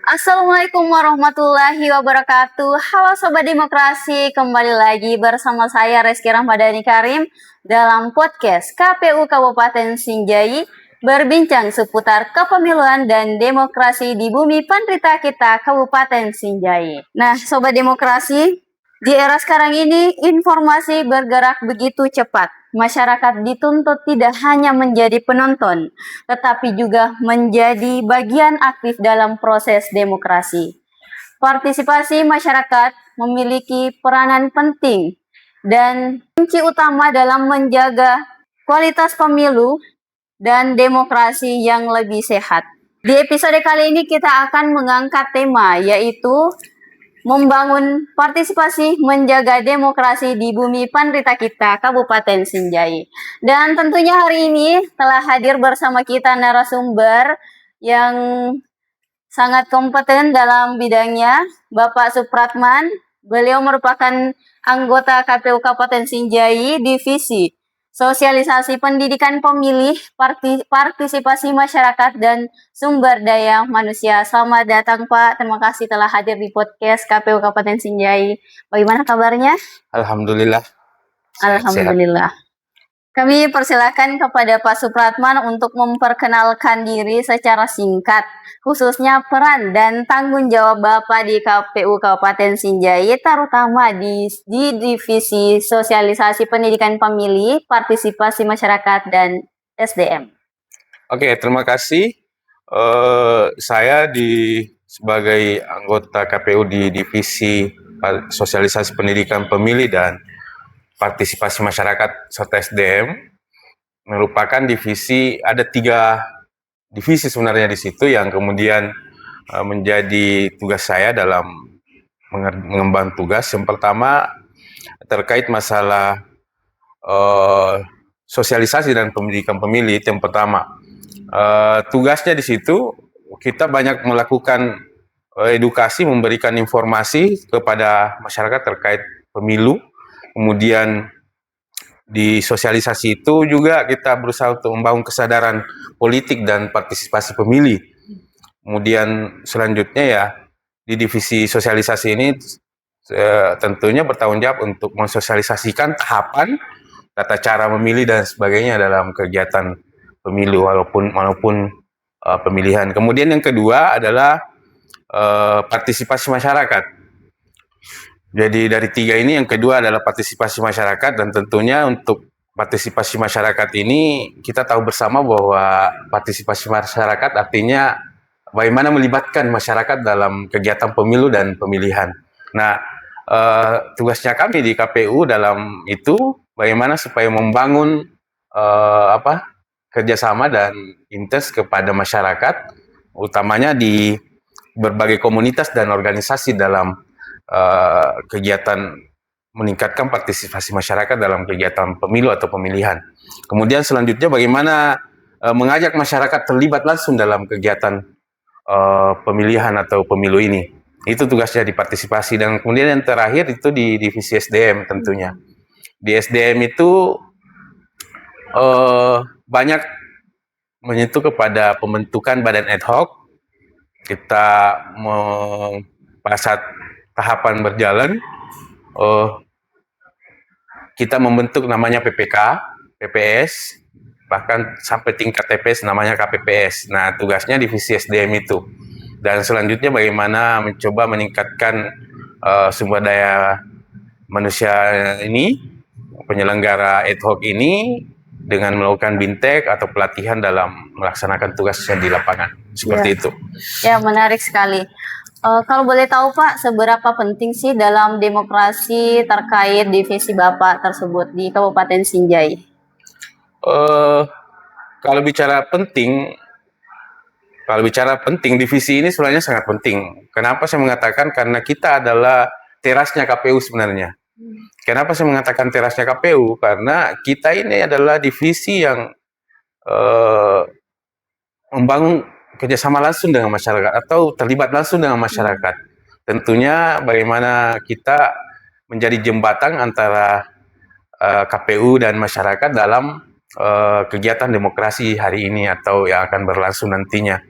Assalamualaikum warahmatullahi wabarakatuh. Halo Sobat Demokrasi, kembali lagi bersama saya Reski Rahmadani Karim dalam podcast KPU Kabupaten Sinjai, berbincang seputar kepemiluan dan demokrasi di bumi penderita kita Kabupaten Sinjai. Nah Sobat Demokrasi, di era sekarang ini informasi bergerak begitu cepat. Masyarakat dituntut tidak hanya menjadi penonton, tetapi juga menjadi bagian aktif dalam proses demokrasi. Partisipasi masyarakat memiliki peranan penting dan kunci utama dalam menjaga kualitas pemilu dan demokrasi yang lebih sehat. Di episode kali ini kita akan mengangkat tema yaitu membangun partisipasi menjaga demokrasi di bumi penderita kita Kabupaten Sinjai. Dan tentunya hari ini telah hadir bersama kita narasumber yang sangat kompeten dalam bidangnya, Bapak Supratman. Beliau merupakan anggota KPU Kabupaten Sinjai Divisi Sosialisasi Pendidikan Pemilih, Partisipasi Masyarakat, dan Sumber Daya Manusia. Selamat datang Pak, terima kasih telah hadir di podcast KPU Kabupaten Sinjai. Bagaimana kabarnya? Alhamdulillah. Alhamdulillah. Kami persilakan kepada Pak Supratman untuk memperkenalkan diri secara singkat, khususnya peran dan tanggung jawab Bapak di KPU Kabupaten Sinjai, terutama di Divisi Sosialisasi Pendidikan Pemilih, Partisipasi Masyarakat, dan SDM. Oke, terima kasih. Saya sebagai anggota KPU di Divisi Sosialisasi Pendidikan Pemilih dan Partisipasi Masyarakat serta SDM merupakan divisi, ada 3 divisi sebenarnya di situ yang kemudian menjadi tugas saya dalam mengemban tugas. Yang pertama terkait masalah sosialisasi dan pendidikan pemilih. Itu yang pertama. Tugasnya di situ kita banyak melakukan edukasi, memberikan informasi kepada masyarakat terkait pemilu. Kemudian di sosialisasi itu juga kita berusaha untuk membangun kesadaran politik dan partisipasi pemilih. Kemudian selanjutnya ya di divisi sosialisasi ini tentunya bertanggung jawab untuk mensosialisasikan tahapan, tata cara memilih dan sebagainya dalam kegiatan pemilu walaupun pemilihan. Kemudian yang kedua adalah partisipasi masyarakat. Jadi dari 3 ini yang kedua adalah partisipasi masyarakat, dan tentunya untuk partisipasi masyarakat ini kita tahu bersama bahwa partisipasi masyarakat artinya bagaimana melibatkan masyarakat dalam kegiatan pemilu dan pemilihan. Nah, tugasnya kami di KPU dalam itu bagaimana supaya membangun kerjasama dan intens kepada masyarakat, utamanya di berbagai komunitas dan organisasi dalam kegiatan meningkatkan partisipasi masyarakat dalam kegiatan pemilu atau pemilihan. Kemudian selanjutnya bagaimana mengajak masyarakat terlibat langsung dalam kegiatan pemilihan atau pemilu ini. Itu tugasnya di partisipasi. Dan kemudian yang terakhir itu di divisi SDM tentunya. Di SDM itu banyak menyentuh kepada pembentukan badan ad hoc. Kita pada saat tahapan berjalan, kita membentuk namanya PPK, PPS, bahkan sampai tingkat TPS namanya KPPS. Nah, tugasnya divisi SDM itu. Dan selanjutnya bagaimana mencoba meningkatkan sumber daya manusia ini, penyelenggara ad hoc ini, dengan melakukan bintek atau pelatihan dalam melaksanakan tugasnya di lapangan. Seperti itu. Ya, menarik sekali. Kalau boleh tahu Pak, seberapa penting sih dalam demokrasi terkait divisi Bapak tersebut di Kabupaten Sinjai? Kalau bicara penting, divisi ini sebenarnya sangat penting. Kenapa saya mengatakan? Karena kita adalah terasnya KPU sebenarnya. Kenapa saya mengatakan terasnya KPU? Karena kita ini adalah divisi yang membangun kerjasama langsung dengan masyarakat atau terlibat langsung dengan masyarakat. Tentunya bagaimana kita menjadi jembatan antara KPU dan masyarakat dalam kegiatan demokrasi hari ini atau yang akan berlangsung nantinya.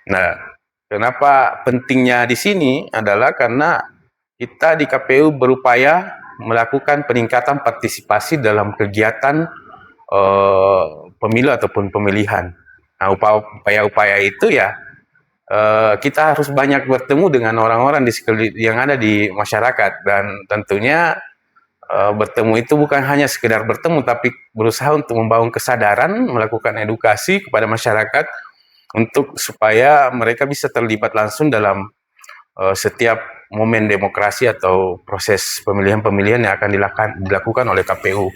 Nah, Kenapa pentingnya di sini adalah karena kita di KPU berupaya melakukan peningkatan partisipasi dalam kegiatan pemilu ataupun pemilihan. Nah, upaya-upaya itu ya kita harus banyak bertemu dengan orang-orang yang ada di masyarakat, dan tentunya bertemu itu bukan hanya sekedar bertemu, tapi berusaha untuk membangun kesadaran, melakukan edukasi kepada masyarakat untuk supaya mereka bisa terlibat langsung dalam setiap momen demokrasi atau proses pemilihan-pemilihan yang akan dilakukan oleh KPU.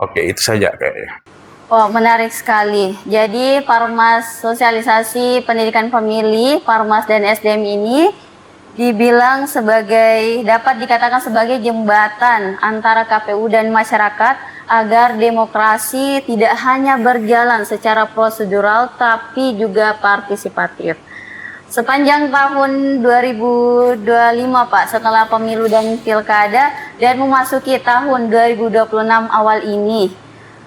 Oke, itu saja kayaknya. Oh, menarik sekali. Jadi Parmas Sosialisasi Pendidikan Pemilih, Parmas dan SDM ini dibilang dapat dikatakan sebagai jembatan antara KPU dan masyarakat agar demokrasi tidak hanya berjalan secara prosedural tapi juga partisipatif. Sepanjang tahun 2025 Pak, setelah pemilu dan pilkada dan memasuki tahun 2026 awal ini,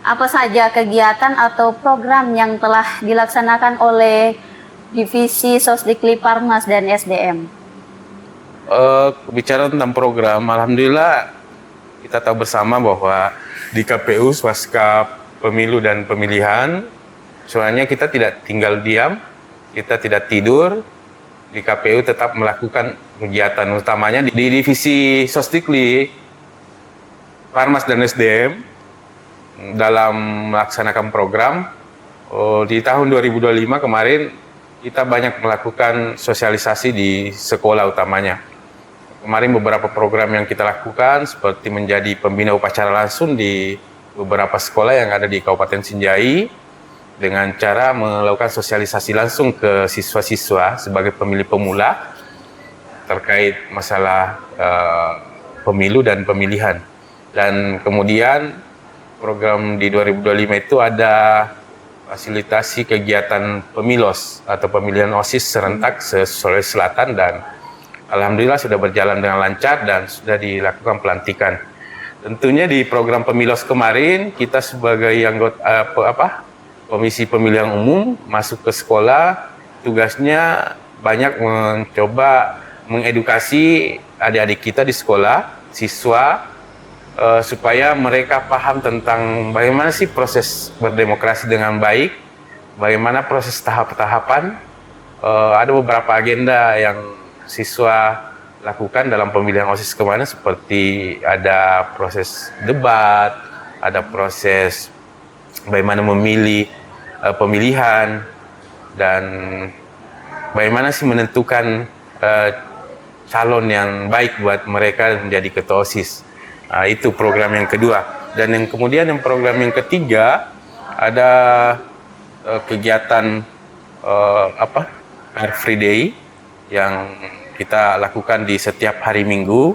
apa saja kegiatan atau program yang telah dilaksanakan oleh Divisi Sosdikli Parmas dan SDM? Bicara tentang program, alhamdulillah kita tahu bersama bahwa di KPU pasca pemilu dan pemilihan, soalnya kita tidak tinggal diam, kita tidak tidur. Di KPU tetap melakukan kegiatan utamanya di Divisi Sosdikli Parmas dan SDM dalam melaksanakan program. Di tahun 2025 kemarin kita banyak melakukan sosialisasi di sekolah utamanya. Kemarin beberapa program yang kita lakukan seperti menjadi pembina upacara langsung di beberapa sekolah yang ada di Kabupaten Sinjai dengan cara melakukan sosialisasi langsung ke siswa-siswa sebagai pemilih pemula terkait masalah pemilu dan pemilihan. Dan kemudian program di 2025 itu ada fasilitasi kegiatan pemilos atau pemilihan OSIS serentak se-Sulawesi Selatan, dan alhamdulillah sudah berjalan dengan lancar dan sudah dilakukan pelantikan. Tentunya di program pemilos kemarin kita sebagai anggota Komisi Pemilihan Umum masuk ke sekolah, tugasnya banyak mencoba mengedukasi adik-adik kita di sekolah, siswa, supaya mereka paham tentang bagaimana sih proses berdemokrasi dengan baik, bagaimana proses tahap-tahapan. Ada beberapa agenda yang siswa lakukan dalam pemilihan OSIS kemarin, seperti ada proses debat, ada proses bagaimana memilih pemilihan, dan bagaimana sih menentukan calon yang baik buat mereka menjadi ketua OSIS. Itu program yang kedua. Dan yang kemudian yang program yang ketiga ada kegiatan Car Free Day yang kita lakukan di setiap hari Minggu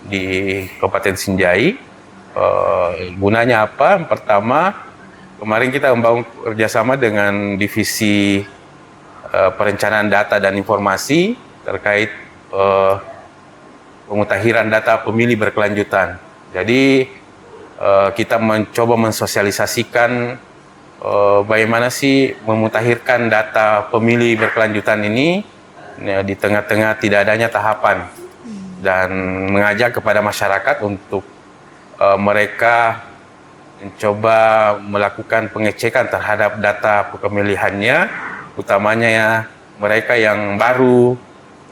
di Kabupaten Sinjai. Gunanya apa? Yang pertama, kemarin kita membangun kerjasama dengan Divisi Perencanaan Data dan Informasi terkait pemutahiran data pemilih berkelanjutan. Jadi kita mencoba mensosialisasikan bagaimana sih memutakhirkan data pemilih berkelanjutan ini di tengah-tengah tidak adanya tahapan, dan mengajak kepada masyarakat untuk mereka mencoba melakukan pengecekan terhadap data pemilihannya, utamanya ya mereka yang baru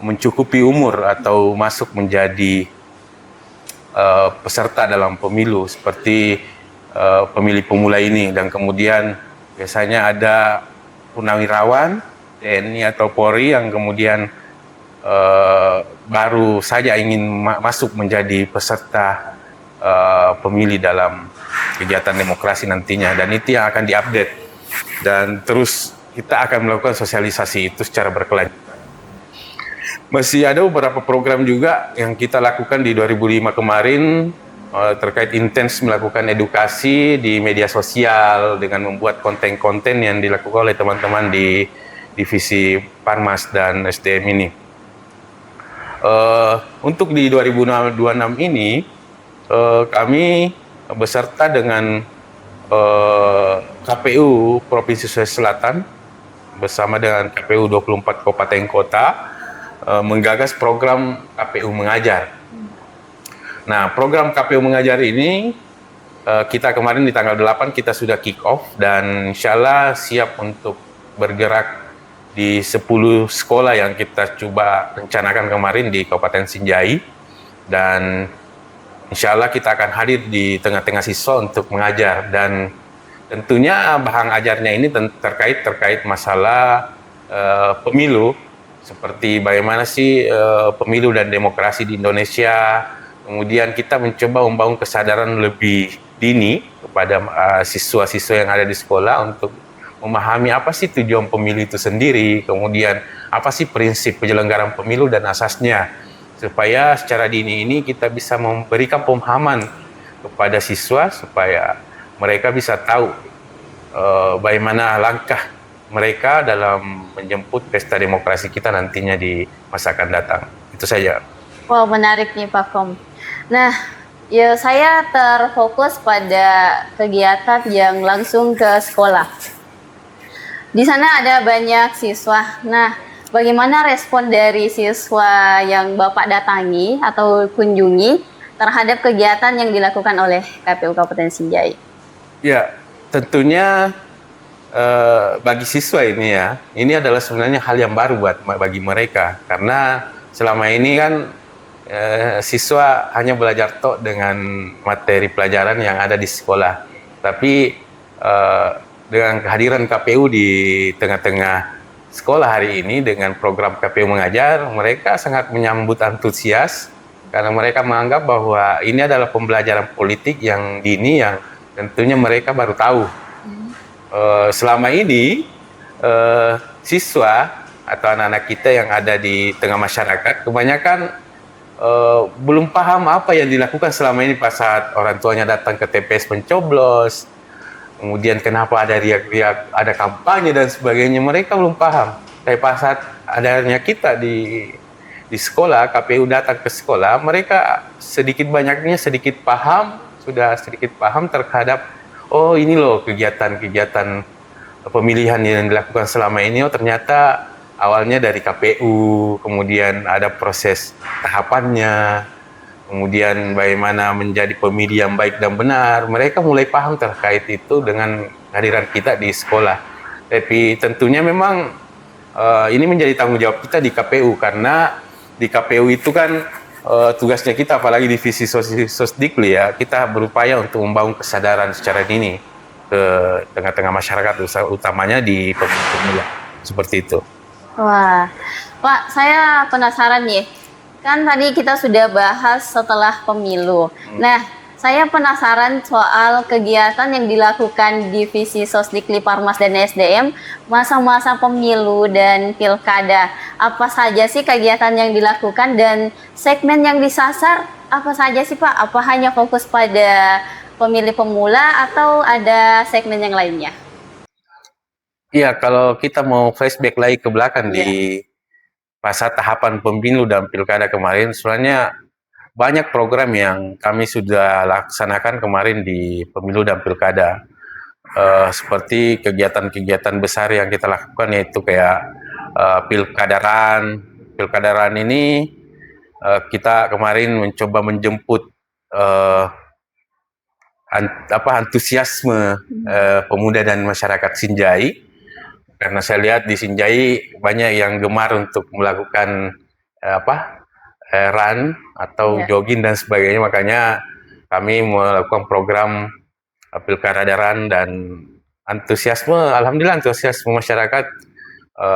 mencukupi umur atau masuk menjadi peserta dalam pemilu seperti pemilih pemula ini. Dan kemudian biasanya ada purnawirawan TNI atau Polri yang kemudian baru saja ingin masuk menjadi peserta pemilih dalam kegiatan demokrasi nantinya, dan itu yang akan diupdate, dan terus kita akan melakukan sosialisasi itu secara berkelanjutan. Masih ada beberapa program juga yang kita lakukan di 2005 kemarin terkait intens melakukan edukasi di media sosial dengan membuat konten-konten yang dilakukan oleh teman-teman di Divisi Parmas dan SDM ini. Untuk di 2026 ini kami beserta dengan KPU Provinsi Sulawesi Selatan bersama dengan KPU 24 Kabupaten Kota menggagas program KPU Mengajar. Nah, program KPU Mengajar ini kita kemarin di tanggal 8 kita sudah kick off dan insya Allah siap untuk bergerak di 10 sekolah yang kita coba rencanakan kemarin di Kabupaten Sinjai, dan insya Allah kita akan hadir di tengah-tengah siswa untuk mengajar. Dan tentunya bahan ajarnya ini terkait masalah pemilu, seperti bagaimana sih pemilu dan demokrasi di Indonesia. Kemudian kita mencoba membangun kesadaran lebih dini kepada siswa-siswa yang ada di sekolah untuk memahami apa sih tujuan pemilu itu sendiri, kemudian apa sih prinsip penyelenggaraan pemilu dan asasnya, supaya secara dini ini kita bisa memberikan pemahaman kepada siswa supaya mereka bisa tahu bagaimana langkah mereka dalam menjemput pesta demokrasi kita nantinya di masa akan datang. Itu saja. Wow, menarik nih Pak Kom. Nah, ya saya terfokus pada kegiatan yang langsung ke sekolah. Di sana ada banyak siswa. Nah, bagaimana respon dari siswa yang Bapak datangi atau kunjungi terhadap kegiatan yang dilakukan oleh KPU Kabupaten Sinjai? Ya, tentunya bagi siswa ini ya, ini adalah sebenarnya hal yang baru bagi mereka, karena selama ini kan siswa hanya belajar tok dengan materi pelajaran yang ada di sekolah. Tapi dengan kehadiran KPU di tengah-tengah sekolah hari ini dengan program KPU Mengajar, mereka sangat menyambut antusias karena mereka menganggap bahwa ini adalah pembelajaran politik yang dini yang tentunya mereka baru tahu. Selama ini siswa atau anak-anak kita yang ada di tengah masyarakat kebanyakan belum paham apa yang dilakukan selama ini pas saat orang tuanya datang ke TPS mencoblos. Kemudian kenapa ada riak-riak, ada kampanye dan sebagainya, mereka belum paham. Tapi pas saat adanya kita di sekolah, KPU datang ke sekolah, mereka sedikit paham terhadap, oh ini loh kegiatan-kegiatan pemilihan yang dilakukan selama ini, oh ternyata awalnya dari KPU, kemudian ada proses tahapannya, kemudian bagaimana menjadi pemilih yang baik dan benar. Mereka mulai paham terkait itu dengan kehadiran kita di sekolah. Tapi tentunya memang ini menjadi tanggung jawab kita di KPU, karena di KPU itu kan tugasnya kita, apalagi divisi Sosdikli ya, kita berupaya untuk membangun kesadaran secara dini ke tengah-tengah masyarakat, utamanya di pemilih. Seperti itu. Wah, Pak, saya penasaran nih. Kan tadi kita sudah bahas setelah pemilu. Nah, saya penasaran soal kegiatan yang dilakukan Divisi Sosdikli Parmas dan SDM masa-masa pemilu dan pilkada. Apa saja sih kegiatan yang dilakukan dan segmen yang disasar apa saja sih Pak? Apa hanya fokus pada pemilih pemula atau ada segmen yang lainnya? Iya, kalau kita mau flashback lagi ke belakang di masa tahapan pemilu dan pilkada kemarin, sebenarnya banyak program yang kami sudah laksanakan kemarin di pemilu dan pilkada. Seperti kegiatan-kegiatan besar yang kita lakukan, yaitu kayak pilkadaran. Pilkadaran ini kita kemarin mencoba menjemput antusiasme pemuda dan masyarakat Sinjai. Karena saya lihat di Sinjai banyak yang gemar untuk melakukan run atau jogging dan sebagainya, makanya kami melakukan program pilkadaran, dan alhamdulillah antusiasme masyarakat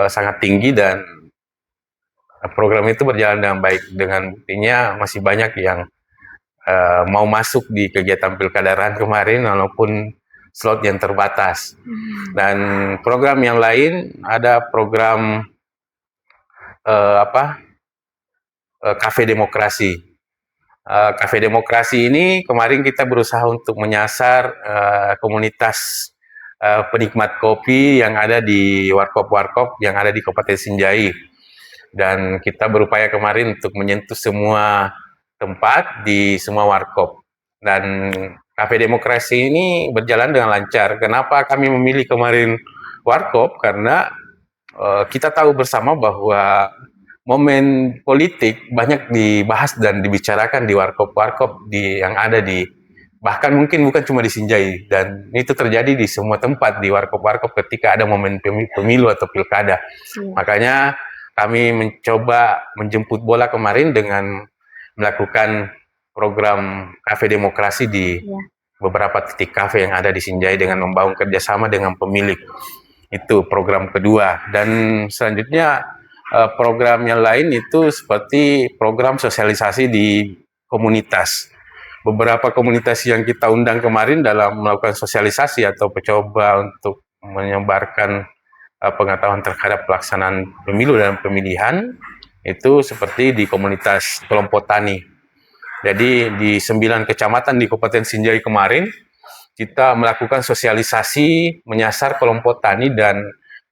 sangat tinggi dan program itu berjalan dengan baik. Dengan buktinya masih banyak yang mau masuk di kegiatan pilkadaran kemarin walaupun slot yang terbatas. Dan program yang lain ada program Kafe Demokrasi. Kafe Demokrasi ini kemarin kita berusaha untuk menyasar komunitas penikmat kopi yang ada di warkop-warkop yang ada di Kabupaten Sinjai. Dan kita berupaya kemarin untuk menyentuh semua tempat di semua warkop. Dan Kafe Demokrasi ini berjalan dengan lancar. Kenapa kami memilih kemarin warkop? Karena kita tahu bersama bahwa momen politik banyak dibahas dan dibicarakan di warkop-warkop yang ada di, bahkan mungkin bukan cuma di Sinjai, dan itu terjadi di semua tempat di warkop-warkop ketika ada momen pemilu atau pilkada. Makanya kami mencoba menjemput bola kemarin dengan melakukan program Kafe Demokrasi di beberapa titik kafe yang ada di Sinjai dengan membangun kerjasama dengan pemilik. Itu program kedua. Dan selanjutnya program yang lain itu seperti program sosialisasi di komunitas. Beberapa komunitas yang kita undang kemarin dalam melakukan sosialisasi atau mencoba untuk menyebarkan pengetahuan terhadap pelaksanaan pemilu dan pemilihan itu seperti di komunitas kelompok tani. Jadi di 9 kecamatan di Kabupaten Sinjai kemarin kita melakukan sosialisasi menyasar kelompok tani, dan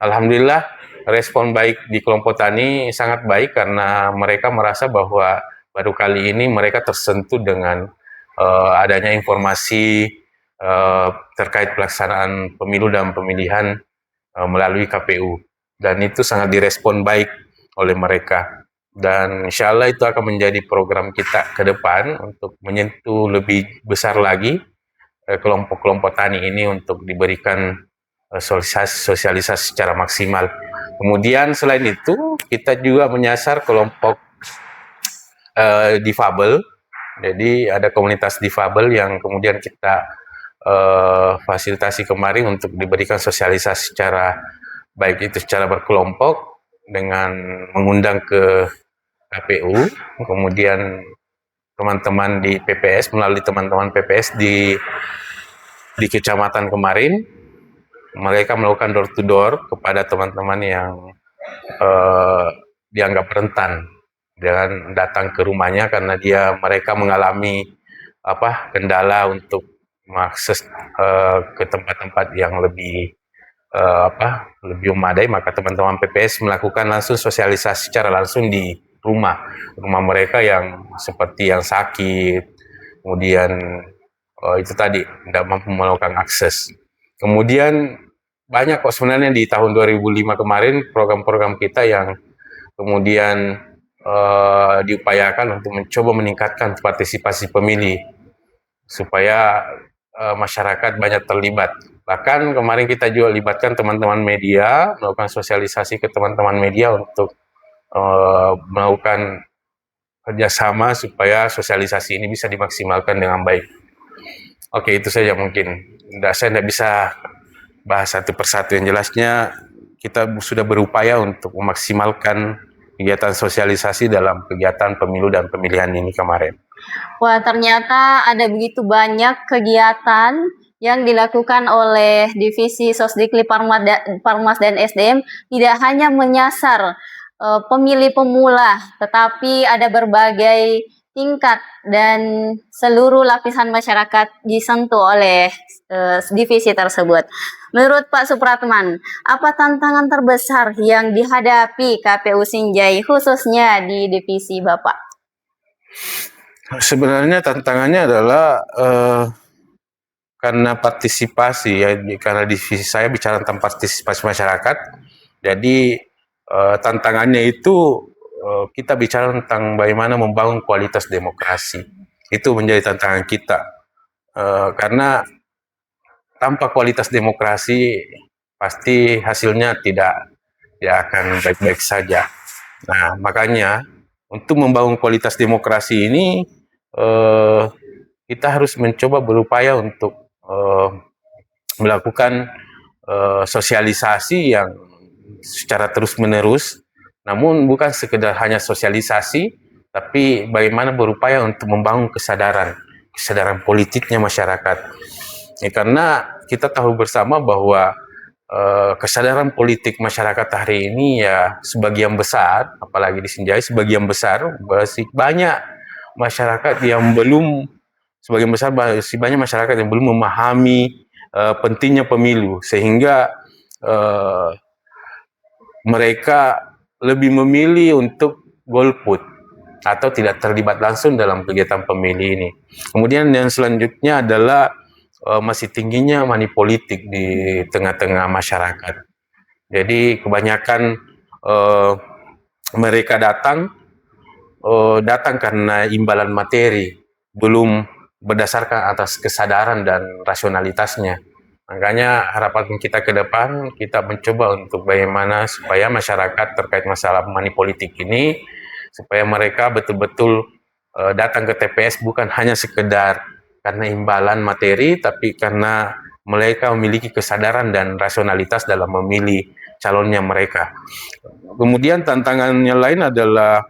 alhamdulillah respon baik di kelompok tani sangat baik karena mereka merasa bahwa baru kali ini mereka tersentuh dengan adanya informasi terkait pelaksanaan pemilu dan pemilihan melalui KPU, dan itu sangat direspon baik oleh mereka, dan insya Allah itu akan menjadi program kita ke depan untuk menyentuh lebih besar lagi kelompok-kelompok tani ini untuk diberikan sosialisasi secara maksimal. Kemudian selain itu kita juga menyasar kelompok difabel. Jadi ada komunitas difabel yang kemudian kita fasilitasi kemarin untuk diberikan sosialisasi secara baik itu secara berkelompok dengan mengundang ke KPU, kemudian teman-teman di PPS melalui teman-teman PPS di kecamatan kemarin mereka melakukan door to door kepada teman-teman yang dianggap rentan dengan datang ke rumahnya karena mereka mengalami kendala untuk mengakses ke tempat-tempat yang lebih lebih memadai, maka teman-teman PPS melakukan langsung sosialisasi secara langsung di rumah mereka yang seperti yang sakit, kemudian itu tadi tidak mampu melakukan akses. Kemudian banyak kok sebenarnya di tahun 2005 kemarin program-program kita yang kemudian diupayakan untuk mencoba meningkatkan partisipasi pemilih supaya masyarakat banyak terlibat. Bahkan kemarin kita juga libatkan teman-teman media, melakukan sosialisasi ke teman-teman media untuk melakukan kerjasama supaya sosialisasi ini bisa dimaksimalkan dengan baik. Oke, itu saja mungkin. Saya tidak bisa bahas satu persatu. Yang jelasnya kita sudah berupaya untuk memaksimalkan kegiatan sosialisasi dalam kegiatan pemilu dan pemilihan ini kemarin. Wah, ternyata ada begitu banyak kegiatan yang dilakukan oleh Divisi Sosdikli Parmas dan SDM, tidak hanya menyasar pemilih pemula, tetapi ada berbagai tingkat dan seluruh lapisan masyarakat disentuh oleh divisi tersebut. Menurut Pak Supratman, apa tantangan terbesar yang dihadapi KPU Sinjai khususnya di divisi Bapak? Sebenarnya tantangannya adalah karena partisipasi ya, karena divisi saya bicara tentang partisipasi masyarakat, jadi tantangannya itu kita bicara tentang bagaimana membangun kualitas demokrasi. Itu menjadi tantangan kita. Karena tanpa kualitas demokrasi pasti hasilnya tidak akan baik-baik saja. Nah, makanya untuk membangun kualitas demokrasi ini kita harus mencoba berupaya untuk melakukan sosialisasi yang secara terus-menerus, namun bukan sekedar hanya sosialisasi, tapi bagaimana berupaya untuk membangun kesadaran politiknya masyarakat. Ya, karena kita tahu bersama bahwa kesadaran politik masyarakat hari ini ya sebagian besar, apalagi di Sinjai sebagian besar masih banyak masyarakat yang belum banyak masyarakat yang belum memahami pentingnya pemilu, sehingga mereka lebih memilih untuk golput atau tidak terlibat langsung dalam kegiatan pemilih ini. Kemudian yang selanjutnya adalah masih tingginya money politik di tengah-tengah masyarakat. Jadi kebanyakan mereka datang karena imbalan materi, belum berdasarkan atas kesadaran dan rasionalitasnya. Makanya harapan kita ke depan, kita mencoba untuk bagaimana supaya masyarakat terkait masalah money politik ini, supaya mereka betul-betul datang ke TPS bukan hanya sekedar karena imbalan materi, tapi karena mereka memiliki kesadaran dan rasionalitas dalam memilih calonnya mereka. Kemudian tantangannya lain adalah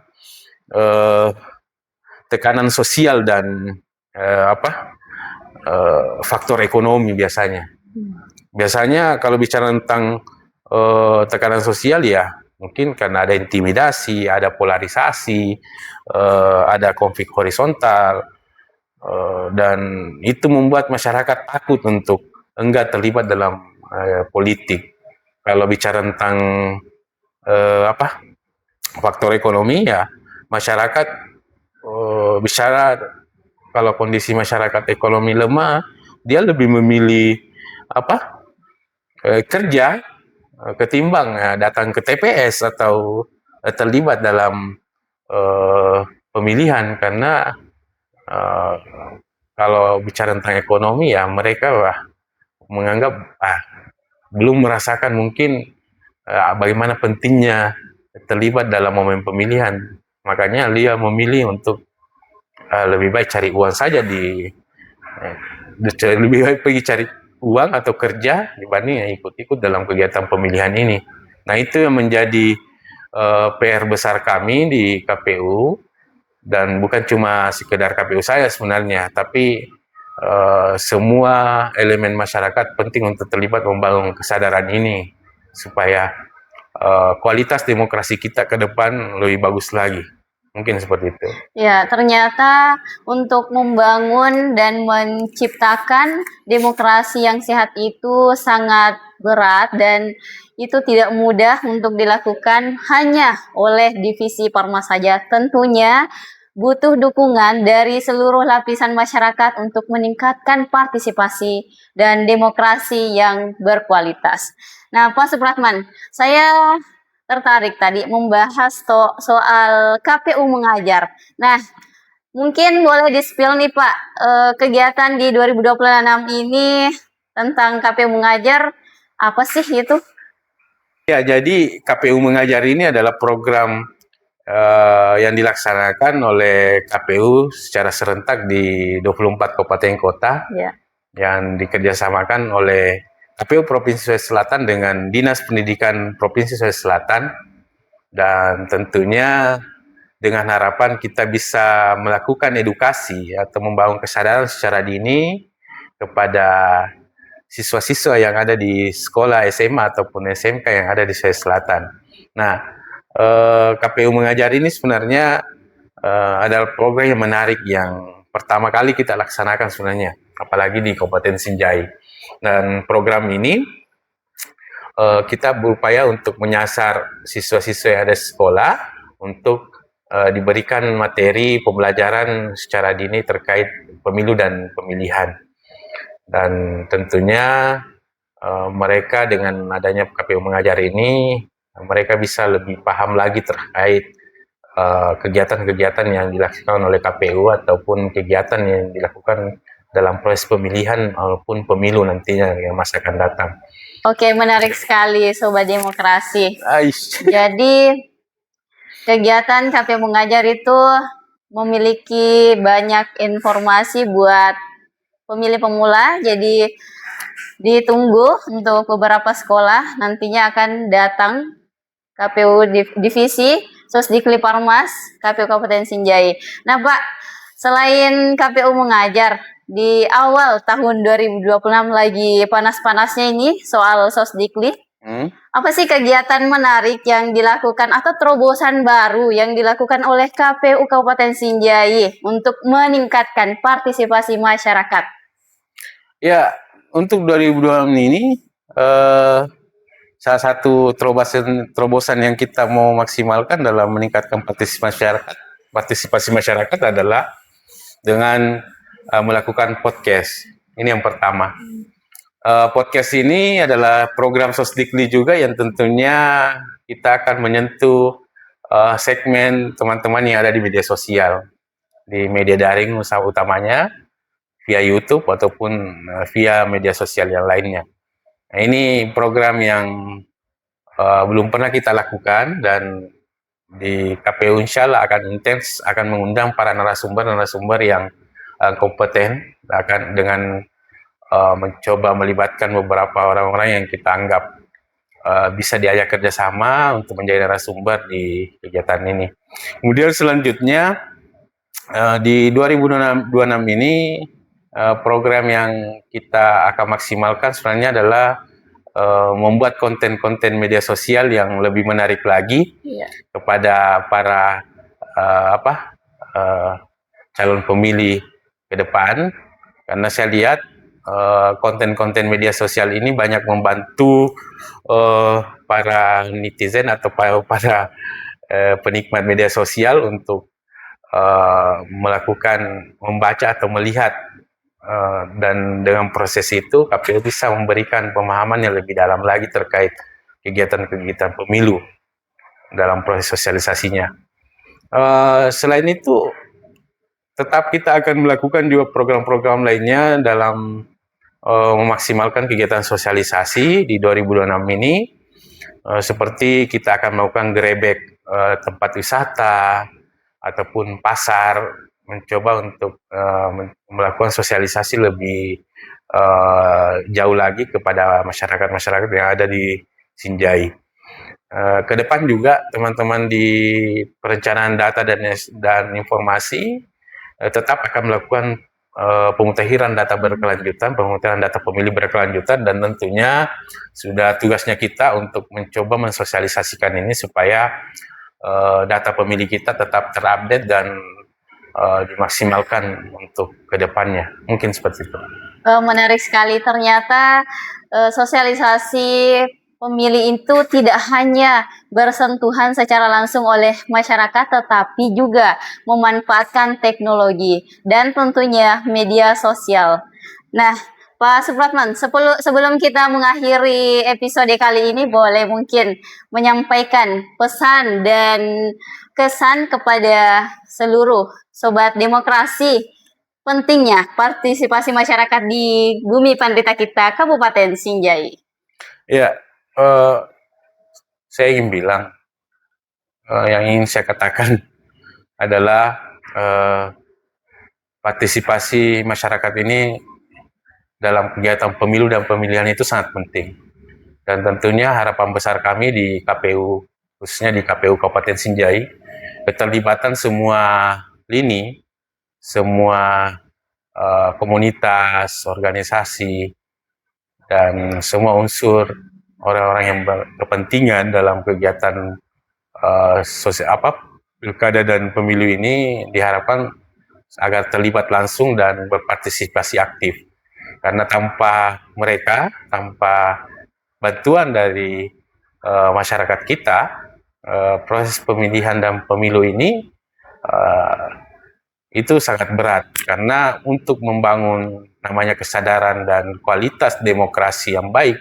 eh, tekanan sosial dan faktor ekonomi biasanya. Biasanya kalau bicara tentang tekanan sosial ya mungkin karena ada intimidasi, ada polarisasi, ada konflik horizontal, dan itu membuat masyarakat takut untuk enggak terlibat dalam politik. Kalau bicara tentang faktor ekonomi ya masyarakat bicara kalau kondisi masyarakat ekonomi lemah, dia lebih memilih kerja ketimbang datang ke TPS atau terlibat dalam pemilihan karena uh, kalau bicara tentang ekonomi ya mereka menganggap belum merasakan mungkin bagaimana pentingnya terlibat dalam momen pemilihan. Makanya dia memilih untuk lebih baik cari uang saja lebih baik pergi cari uang atau kerja dibanding ikut-ikut dalam kegiatan pemilihan ini. Nah itu yang menjadi PR besar kami di KPU dan bukan cuma sekedar KPU saya sebenarnya, tapi semua elemen masyarakat penting untuk terlibat membangun kesadaran ini supaya kualitas demokrasi kita ke depan lebih bagus lagi. Mungkin seperti itu. Ya, ternyata untuk membangun dan menciptakan demokrasi yang sehat itu sangat berat dan itu tidak mudah untuk dilakukan hanya oleh divisi Parma saja. Tentunya butuh dukungan dari seluruh lapisan masyarakat untuk meningkatkan partisipasi dan demokrasi yang berkualitas. Nah, Pak Supratman, saya tertarik tadi membahas soal KPU mengajar. Nah, mungkin boleh di-spill nih Pak, kegiatan di 2026 ini tentang KPU mengajar, apa sih itu? Ya, jadi KPU mengajar ini adalah program yang dilaksanakan oleh KPU secara serentak di 24 kabupaten kota Ya. yang dikerjasamakan oleh KPU Provinsi Sulawesi Selatan dengan Dinas Pendidikan Provinsi Sulawesi Selatan dan tentunya dengan harapan kita bisa melakukan edukasi atau membangun kesadaran secara dini kepada siswa-siswa yang ada di sekolah SMA ataupun SMK yang ada di Sulawesi Selatan. Nah, KPU mengajar ini sebenarnya adalah program yang menarik yang pertama kali kita laksanakan sebenarnya, apalagi di Kabupaten Sinjai. Dan program ini kita berupaya untuk menyasar siswa-siswa yang ada di sekolah untuk diberikan materi pembelajaran secara dini terkait pemilu dan pemilihan. Dan tentunya mereka dengan adanya KPU mengajar ini, mereka bisa lebih paham lagi terkait kegiatan-kegiatan yang dilakukan oleh KPU ataupun kegiatan yang dilakukan dalam proses pemilihan maupun pemilu nantinya yang masa akan datang. Oke, menarik sekali Sobat Demokrasi. Jadi kegiatan KPU mengajar itu memiliki banyak informasi buat pemilih pemula, jadi ditunggu untuk beberapa sekolah nantinya akan datang KPU Divisi Sosdikli Parmas, KPU Kabupaten Sinjai. Nah Pak, selain KPU mengajar, di awal tahun 2026 lagi panas-panasnya ini soal Sosdikli, apa sih kegiatan menarik yang dilakukan atau terobosan baru yang dilakukan oleh KPU Kabupaten Sinjai untuk meningkatkan partisipasi masyarakat? Ya, untuk 2026 ini salah satu terobosan yang kita mau maksimalkan dalam meningkatkan partisipasi masyarakat adalah dengan melakukan podcast. Ini yang pertama. Podcast ini adalah program Sosdikli juga yang tentunya kita akan menyentuh segmen teman-teman yang ada di media sosial, di media daring utamanya, via YouTube ataupun via media sosial yang lainnya. Nah, ini program yang belum pernah kita lakukan, dan di KPU insya Allah akan intens, akan mengundang para narasumber yang kompeten, akan dengan mencoba melibatkan beberapa orang-orang yang kita anggap bisa diajak kerjasama untuk menjadi narasumber di kegiatan ini. Kemudian selanjutnya di 2026 ini program yang kita akan maksimalkan sebenarnya adalah membuat konten-konten media sosial yang lebih menarik lagi kepada para calon pemilih ke depan, karena saya lihat konten-konten media sosial ini banyak membantu para netizen atau para penikmat media sosial untuk membaca atau melihat, dan dengan proses itu KPU bisa memberikan pemahaman yang lebih dalam lagi terkait kegiatan-kegiatan pemilu dalam proses sosialisasinya. Selain itu, tetap kita akan melakukan juga program-program lainnya dalam memaksimalkan kegiatan sosialisasi di 2026 ini, seperti kita akan melakukan gerebek tempat wisata ataupun pasar, mencoba untuk melakukan sosialisasi lebih jauh lagi kepada masyarakat yang ada di Sinjai. Ke depan juga teman-teman di perencanaan data dan informasi tetap akan melakukan pemutahiran data berkelanjutan, pemutahiran data pemilih berkelanjutan, dan tentunya sudah tugasnya kita untuk mencoba mensosialisasikan ini supaya data pemilih kita tetap terupdate dan dimaksimalkan untuk kedepannya. Mungkin seperti itu. Menarik sekali, ternyata sosialisasi pemilih itu tidak hanya bersentuhan secara langsung oleh masyarakat, tetapi juga memanfaatkan teknologi dan tentunya media sosial. Nah, Pak Supratman, sebelum kita mengakhiri episode kali ini, boleh mungkin menyampaikan pesan dan kesan kepada seluruh Sobat Demokrasi pentingnya partisipasi masyarakat di bumi Pandita kita, Kabupaten Sinjai. Ya, saya ingin bilang, yang ingin saya katakan adalah partisipasi masyarakat ini dalam kegiatan pemilu dan pemilihan itu sangat penting. Dan tentunya harapan besar kami di KPU, khususnya di KPU Kabupaten Sinjai, keterlibatan semua lini, semua komunitas, organisasi, dan semua unsur orang-orang yang berkepentingan dalam kegiatan pilkada dan pemilu ini diharapkan agar terlibat langsung dan berpartisipasi aktif. Karena tanpa mereka, tanpa bantuan dari masyarakat kita, proses pemilihan dan pemilu ini itu sangat berat, karena untuk membangun namanya kesadaran dan kualitas demokrasi yang baik,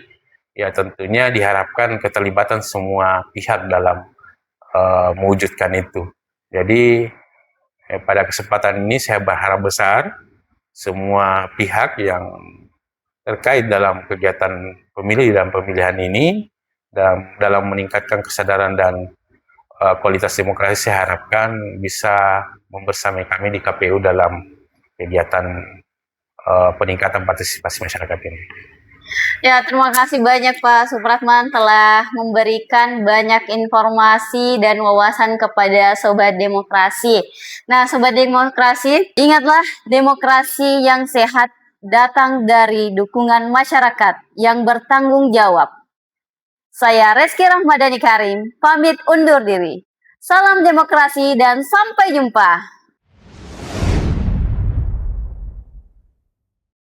ya tentunya diharapkan keterlibatan semua pihak dalam mewujudkan itu. Jadi pada kesempatan ini saya berharap besar semua pihak yang terkait dalam kegiatan pemilih dan pemilihan ini, dalam meningkatkan kesadaran dan kualitas demokrasi, saya harapkan bisa membersamai kami di KPU dalam kegiatan peningkatan partisipasi masyarakat ini. Ya, terima kasih banyak Pak Supratman telah memberikan banyak informasi dan wawasan kepada Sobat Demokrasi. Nah, Sobat Demokrasi, ingatlah demokrasi yang sehat datang dari dukungan masyarakat yang bertanggung jawab. Saya Reski Rahmadani Karim, pamit undur diri. Salam demokrasi dan sampai jumpa.